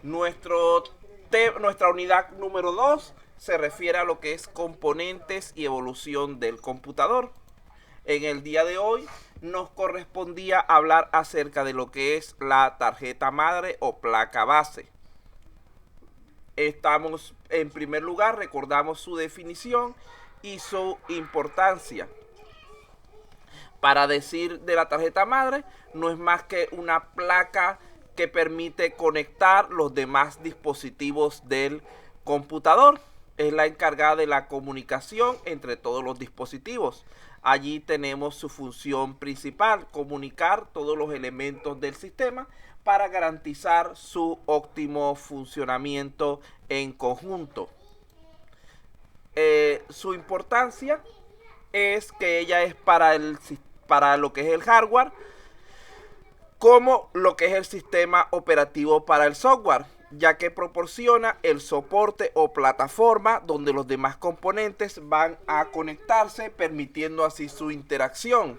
Nuestro Nuestra unidad número 2 se refiere a lo que es componentes y evolución del computador. En el día de hoy nos correspondía hablar acerca de lo que es la tarjeta madre o placa base. Estamos, en primer lugar, recordamos su definición y su importancia. Para decir de la tarjeta madre, no es más que una placa que permite conectar los demás dispositivos del computador. Es la encargada de la comunicación entre todos los dispositivos. Allí tenemos su función principal, comunicar todos los elementos del sistema para garantizar su óptimo funcionamiento en conjunto. Su importancia es que ella es para lo que es el hardware, como lo que es el sistema operativo para el software, ya que proporciona el soporte o plataforma donde los demás componentes van a conectarse, permitiendo así su interacción.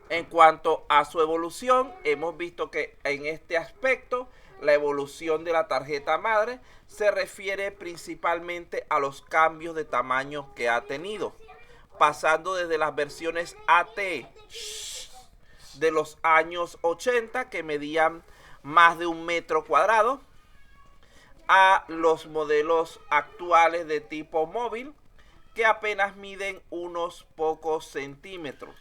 En cuanto a su evolución, hemos visto que en este aspecto la evolución de la tarjeta madre se refiere principalmente a los cambios de tamaño que ha tenido, pasando desde las versiones AT de los años 80, que medían más de 1 metro cuadrado, a los modelos actuales de tipo móvil, que apenas miden unos pocos centímetros,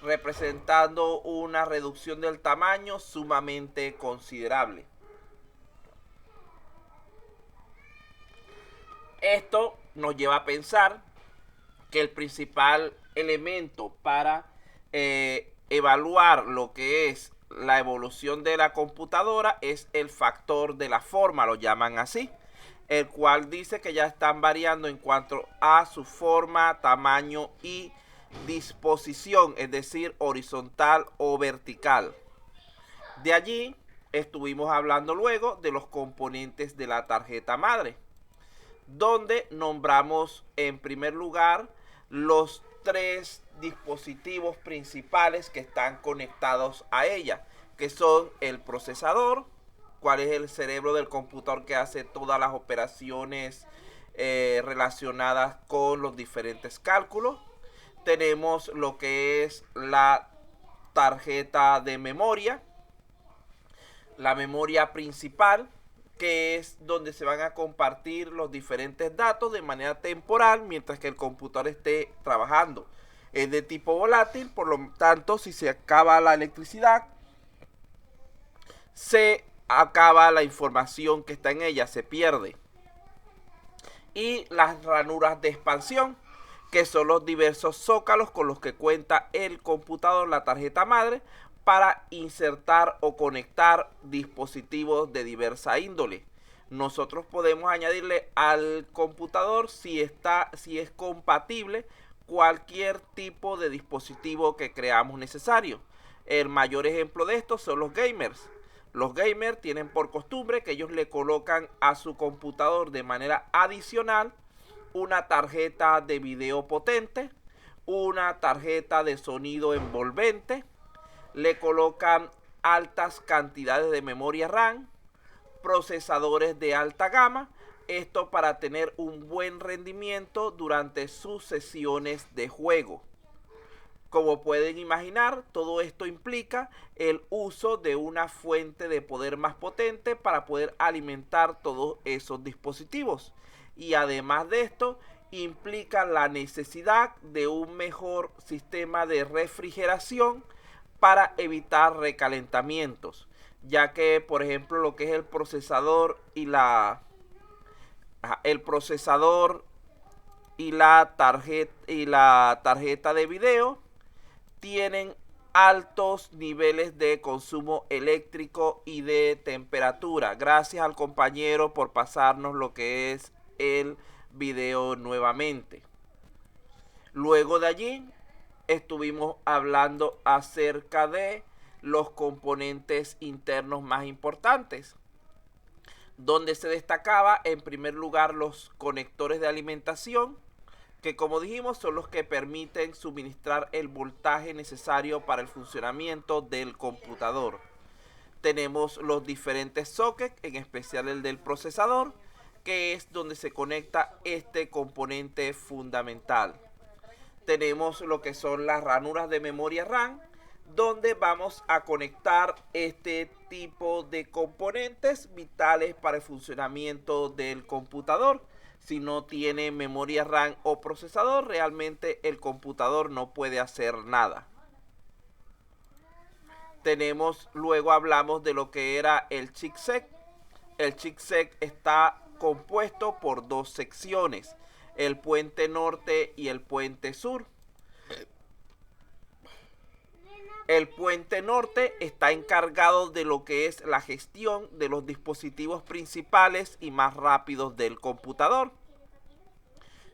representando una reducción del tamaño sumamente considerable. Esto nos lleva a pensar que el principal elemento para evaluar lo que es la evolución de la computadora es el factor de la forma, lo llaman así, el cual dice que ya están variando en cuanto a su forma, tamaño y disposición, es decir, horizontal o vertical. De allí estuvimos hablando luego de los componentes de la tarjeta madre, donde nombramos en primer lugar los 3 dispositivos principales que están conectados a ella, que son el procesador, cuál es el cerebro del computador que hace todas las operaciones relacionadas con los diferentes cálculos. Tenemos lo que es la tarjeta de memoria, la memoria principal, que es donde se van a compartir los diferentes datos de manera temporal mientras que el computador esté trabajando. Es de tipo volátil, por lo tanto, si se acaba la electricidad, se acaba la información que está en ella, se pierde. Y las ranuras de expansión, que son los diversos zócalos con los que cuenta el computador, la tarjeta madre, para insertar o conectar dispositivos de diversa índole. Nosotros podemos añadirle al computador, si es compatible, cualquier tipo de dispositivo que creamos necesario. El mayor ejemplo de esto son los gamers. Los gamers tienen por costumbre que ellos le colocan a su computador de manera adicional una tarjeta de video potente, una tarjeta de sonido envolvente, le colocan altas cantidades de memoria RAM, procesadores de alta gama, esto para tener un buen rendimiento durante sus sesiones de juego. Como pueden imaginar, todo esto implica el uso de una fuente de poder más potente para poder alimentar todos esos dispositivos. Y además de esto, implica la necesidad de un mejor sistema de refrigeración para evitar recalentamientos, ya que, por ejemplo, lo que es el procesador y la tarjeta de video tienen altos niveles de consumo eléctrico y de temperatura. Gracias al compañero por pasarnos lo que es el video nuevamente. Luego de allí estuvimos hablando acerca de los componentes internos más importantes, donde se destacaba en primer lugar los conectores de alimentación, que como dijimos son los que permiten suministrar el voltaje necesario para el funcionamiento del computador. Tenemos los diferentes sockets, en especial el del procesador, que es donde se conecta este componente fundamental. Tenemos lo que son las ranuras de memoria RAM, donde vamos a conectar este tipo de componentes vitales para el funcionamiento del computador. Si no tiene memoria RAM o procesador, realmente el computador no puede hacer nada. Luego hablamos de lo que era el chipset. El chipset está compuesto por dos secciones, el puente norte y el puente sur. El puente norte está encargado de lo que es la gestión de los dispositivos principales y más rápidos del computador,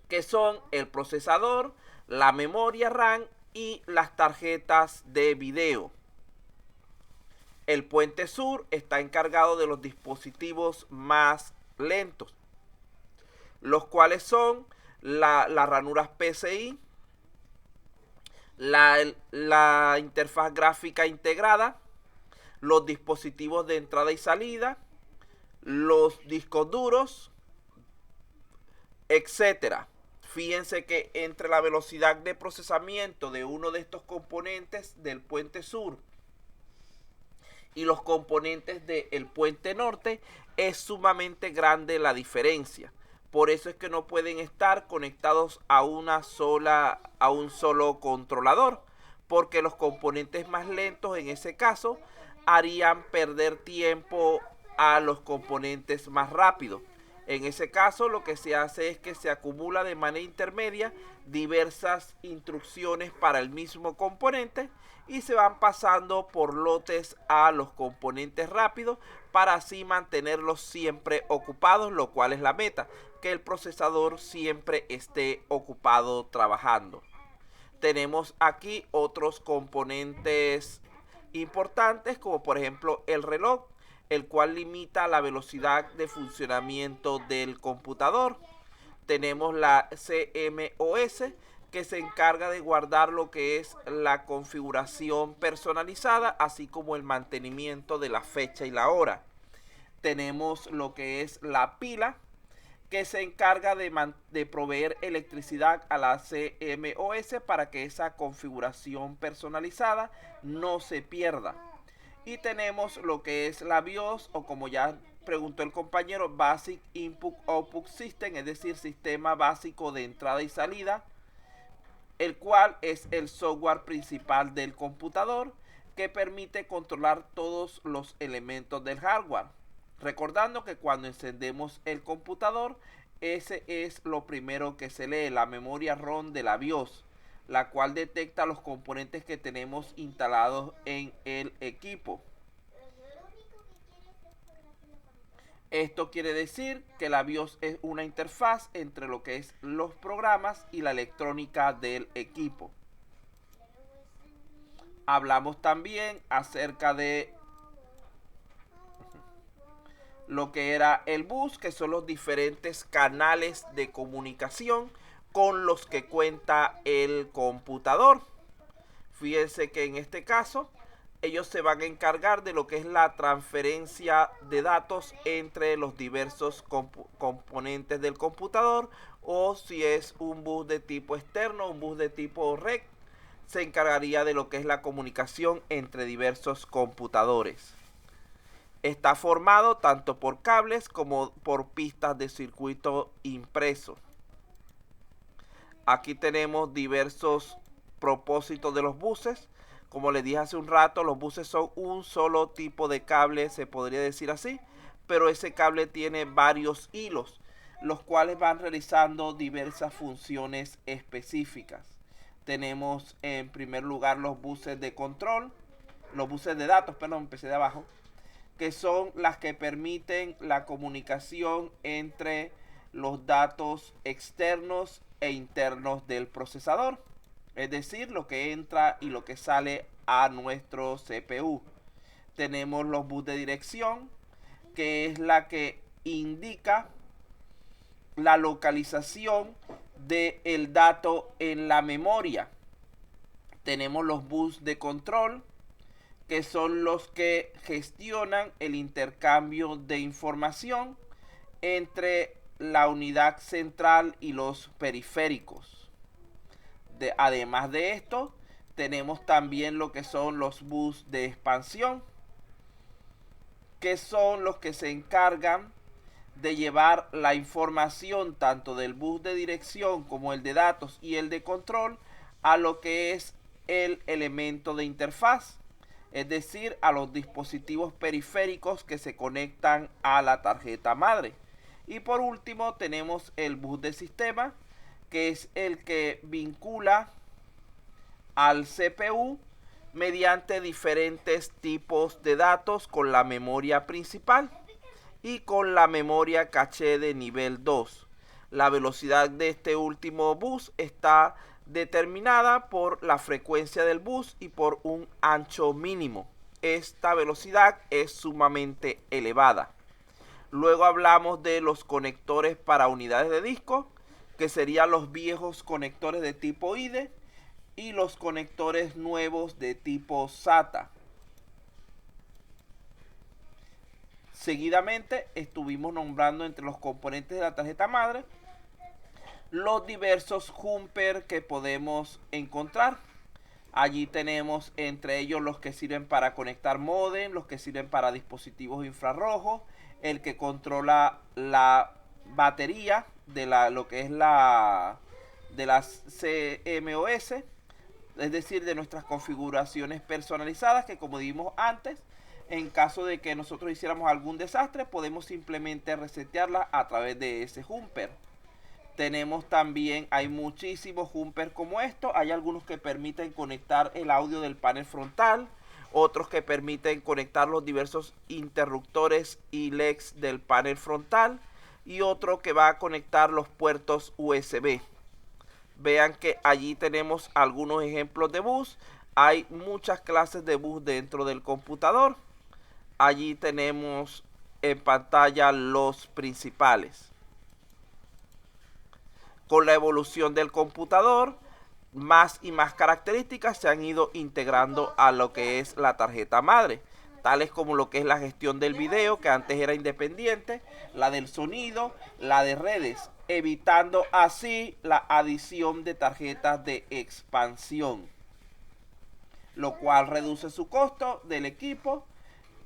que son el procesador, la memoria RAM y las tarjetas de video. El puente sur está encargado de los dispositivos más lentos, los cuales son las ranuras PCI, la interfaz gráfica integrada, los dispositivos de entrada y salida, los discos duros, etcétera. Fíjense que entre la velocidad de procesamiento de uno de estos componentes del puente sur y los componentes del puente norte es sumamente grande la diferencia. Por eso es que no pueden estar conectados a un solo controlador, porque los componentes más lentos en ese caso harían perder tiempo a los componentes más rápidos. En ese caso lo que se hace es que se acumula de manera intermedia diversas instrucciones para el mismo componente y se van pasando por lotes a los componentes rápidos para así mantenerlos siempre ocupados, lo cual es la meta, que el procesador siempre esté ocupado trabajando. Tenemos aquí otros componentes importantes, como por ejemplo el reloj, el cual limita la velocidad de funcionamiento del computador. Tenemos la CMOS, que se encarga de guardar lo que es la configuración personalizada, así como el mantenimiento de la fecha y la hora. Tenemos lo que es la pila, que se encarga de proveer electricidad a la CMOS para que esa configuración personalizada no se pierda. Y tenemos lo que es la BIOS, o como ya preguntó el compañero, Basic Input Output System, es decir, sistema básico de entrada y salida, el cual es el software principal del computador que permite controlar todos los elementos del hardware. Recordando que cuando encendemos el computador, ese es lo primero que se lee, la memoria ROM de la BIOS, la cual detecta los componentes que tenemos instalados en el equipo. Esto quiere decir que la BIOS es una interfaz entre lo que es los programas y la electrónica del equipo. Hablamos también acerca de lo que era el bus, que son los diferentes canales de comunicación con los que cuenta el computador. Fíjense que en este caso ellos se van a encargar de lo que es la transferencia de datos entre los diversos componentes del computador, o si es un bus de tipo externo, un bus de tipo REC, se encargaría de lo que es la comunicación entre diversos computadores. Está formado tanto por cables como por pistas de circuito impreso. Aquí tenemos diversos propósitos de los buses. Como les dije hace un rato, los buses son un solo tipo de cable, se podría decir así, pero ese cable tiene varios hilos, los cuales van realizando diversas funciones específicas. Tenemos en primer lugar los buses de control, los buses de datos, perdón, empecé de abajo, que son las que permiten la comunicación entre los datos externos e internos del procesador, es decir, lo que entra y lo que sale a nuestro CPU. Tenemos los bus de dirección, que es la que indica la localización del dato en la memoria. Tenemos los bus de control, que son los que gestionan el intercambio de información entre la unidad central y los periféricos. Además de esto, tenemos también lo que son los bus de expansión, que son los que se encargan de llevar la información tanto del bus de dirección como el de datos y el de control a lo que es el elemento de interfaz, es decir, a los dispositivos periféricos que se conectan a la tarjeta madre. Y por último tenemos el bus de sistema, que es el que vincula al CPU mediante diferentes tipos de datos con la memoria principal y con la memoria caché de nivel 2. La velocidad de este último bus está determinada por la frecuencia del bus y por un ancho mínimo. Esta velocidad es sumamente elevada. Luego hablamos de los conectores para unidades de disco, que serían los viejos conectores de tipo IDE y los conectores nuevos de tipo SATA. Seguidamente estuvimos nombrando entre los componentes de la tarjeta madre los diversos jumper que podemos encontrar. Allí tenemos entre ellos los que sirven para conectar modem, los que sirven para dispositivos infrarrojos, el que controla la batería de lo que es de las CMOS, es decir, de nuestras configuraciones personalizadas, que como dijimos antes, en caso de que nosotros hiciéramos algún desastre, podemos simplemente resetearla a través de ese jumper. Tenemos también, hay muchísimos jumpers como estos. Hay algunos que permiten conectar el audio del panel frontal, otros que permiten conectar los diversos interruptores y LEDs del panel frontal, y otro que va a conectar los puertos USB. Vean que allí tenemos algunos ejemplos de bus. Hay muchas clases de bus dentro del computador. Allí tenemos en pantalla los principales. Con la evolución del computador, más y más características se han ido integrando a lo que es la tarjeta madre, tales como lo que es la gestión del video, que antes era independiente, la del sonido, la de redes, evitando así la adición de tarjetas de expansión, lo cual reduce su costo del equipo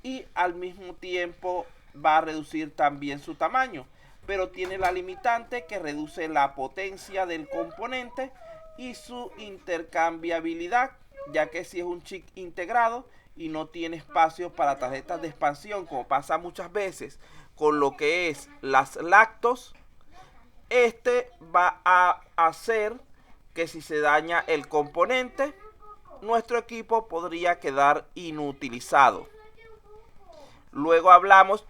y al mismo tiempo va a reducir también su tamaño, pero tiene la limitante que reduce la potencia del componente y su intercambiabilidad, ya que si es un chip integrado y no tiene espacio para tarjetas de expansión, como pasa muchas veces con lo que es las lactos, este va a hacer que si se daña el componente, nuestro equipo podría quedar inutilizado. Luego hablamos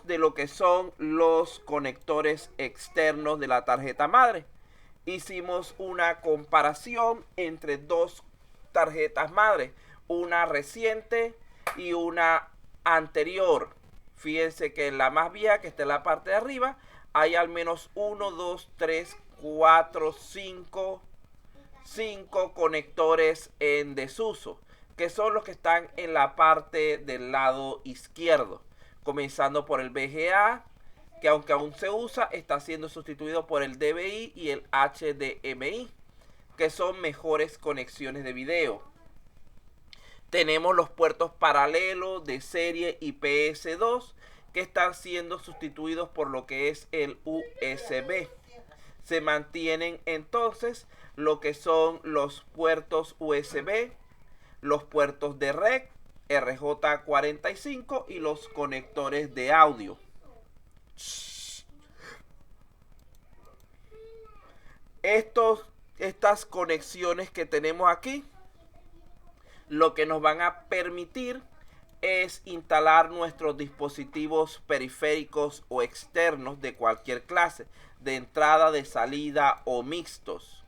de lo que son los conectores externos de la tarjeta madre. Hicimos una comparación entre dos tarjetas madre, una reciente y una anterior. Fíjense que en la más vieja, que está en la parte de arriba, hay al menos 1, 2, 3, 4, 5 conectores en desuso, que son los que están en la parte del lado izquierdo, comenzando por el VGA, que aunque aún se usa, está siendo sustituido por el DVI y el HDMI, que son mejores conexiones de video. Tenemos los puertos paralelos de serie y PS2, que están siendo sustituidos por lo que es el USB. Se mantienen entonces lo que son los puertos USB, los puertos de REC, RJ45 y los conectores de audio. Estas conexiones que tenemos aquí, lo que nos van a permitir es instalar nuestros dispositivos periféricos o externos de cualquier clase, de entrada, de salida o mixtos.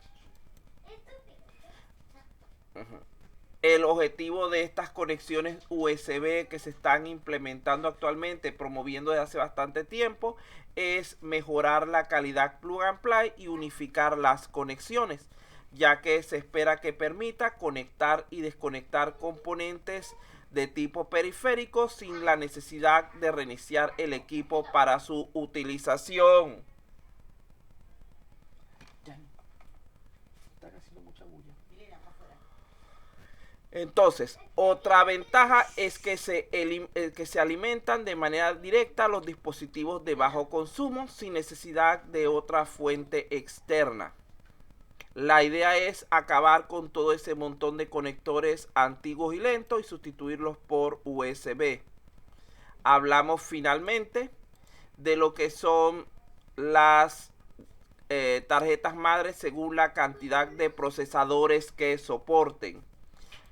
El objetivo de estas conexiones USB que se están implementando actualmente, promoviendo desde hace bastante tiempo, es mejorar la calidad plug and play y unificar las conexiones, ya que se espera que permita conectar y desconectar componentes de tipo periférico sin la necesidad de reiniciar el equipo para su utilización. Entonces, otra ventaja es que se alimentan de manera directa los dispositivos de bajo consumo sin necesidad de otra fuente externa. La idea es acabar con todo ese montón de conectores antiguos y lentos y sustituirlos por USB. Hablamos finalmente de lo que son las tarjetas madre según la cantidad de procesadores que soporten.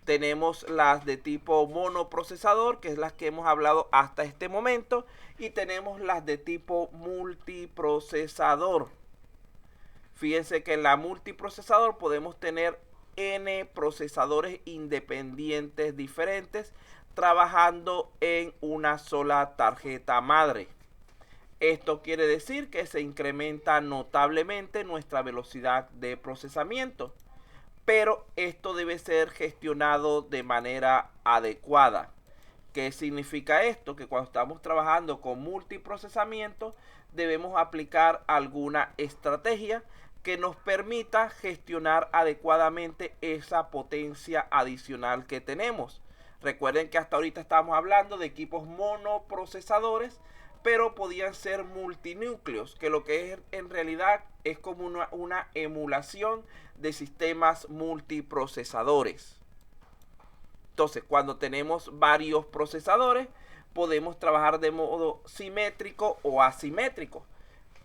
Tenemos las de tipo monoprocesador, que es las que hemos hablado hasta este momento, y tenemos las de tipo multiprocesador. Fíjense que en la multiprocesador podemos tener N procesadores independientes diferentes trabajando en una sola tarjeta madre. Esto quiere decir que se incrementa notablemente nuestra velocidad de procesamiento, pero esto debe ser gestionado de manera adecuada. ¿Qué significa esto? Que cuando estamos trabajando con multiprocesamiento debemos aplicar alguna estrategia que nos permita gestionar adecuadamente esa potencia adicional que tenemos. Recuerden que hasta ahorita estamos hablando de equipos monoprocesadores, pero podían ser multinúcleos, que lo que es en realidad es como una emulación de sistemas multiprocesadores. Entonces, cuando tenemos varios procesadores, podemos trabajar de modo simétrico o asimétrico.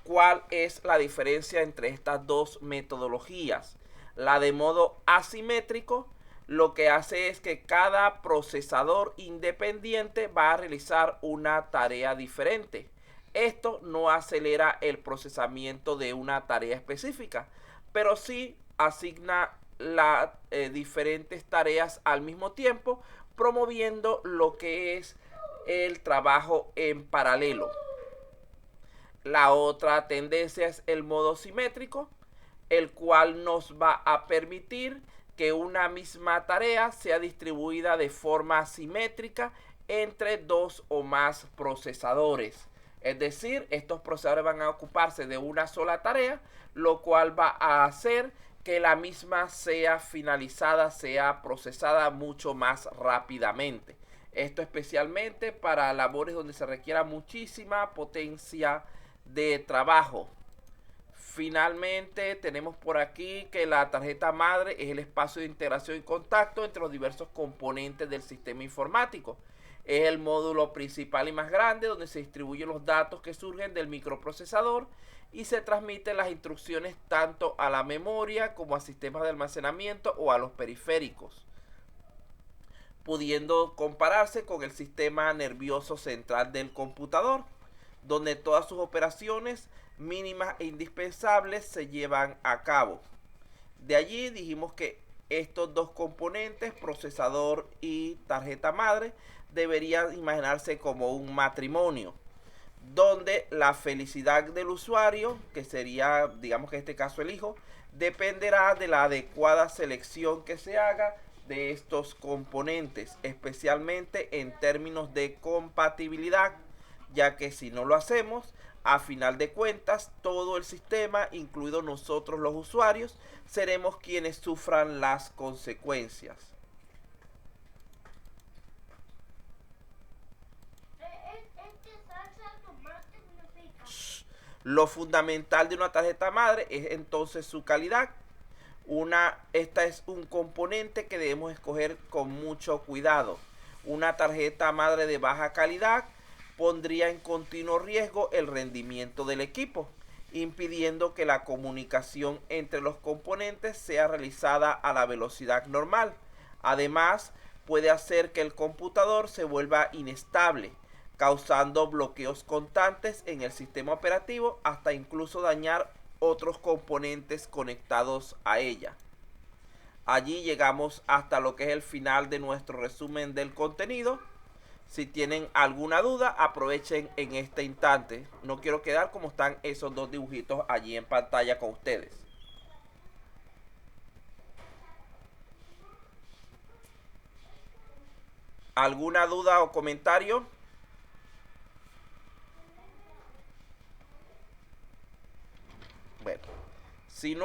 ¿Cuál es la diferencia entre estas dos metodologías? La de modo asimétrico lo que hace es que cada procesador independiente va a realizar una tarea diferente. Esto no acelera el procesamiento de una tarea específica, pero sí asigna las diferentes tareas al mismo tiempo, promoviendo lo que es el trabajo en paralelo. La otra tendencia es el modo simétrico, el cual nos va a permitir que una misma tarea sea distribuida de forma simétrica entre dos o más procesadores. Es decir, estos procesadores van a ocuparse de una sola tarea, lo cual va a hacer que la misma sea finalizada, sea procesada mucho más rápidamente. Esto especialmente para labores donde se requiera muchísima potencia de trabajo. Finalmente tenemos por aquí que la tarjeta madre es el espacio de integración y contacto entre los diversos componentes del sistema informático. Es el módulo principal y más grande donde se distribuyen los datos que surgen del microprocesador y se transmiten las instrucciones tanto a la memoria como a sistemas de almacenamiento o a los periféricos, pudiendo compararse con el sistema nervioso central del computador, donde todas sus operaciones mínimas e indispensables se llevan a cabo. De allí dijimos que estos dos componentes, procesador y tarjeta madre, deberían imaginarse como un matrimonio, donde la felicidad del usuario, que sería, digamos que en este caso el hijo, dependerá de la adecuada selección que se haga de estos componentes, especialmente en términos de compatibilidad, ya que si no lo hacemos, a final de cuentas, todo el sistema, incluidos nosotros los usuarios, seremos quienes sufran las consecuencias. Lo fundamental de una tarjeta madre es entonces su calidad. Esta es un componente que debemos escoger con mucho cuidado. Una tarjeta madre de baja calidad pondría en continuo riesgo el rendimiento del equipo, impidiendo que la comunicación entre los componentes sea realizada a la velocidad normal. Además, puede hacer que el computador se vuelva inestable, causando bloqueos constantes en el sistema operativo hasta incluso dañar otros componentes conectados a ella. Allí llegamos hasta lo que es el final de nuestro resumen del contenido. Si tienen alguna duda, aprovechen en este instante. No quiero quedar como están esos dos dibujitos allí en pantalla con ustedes. ¿Alguna duda o comentario? Bueno, si no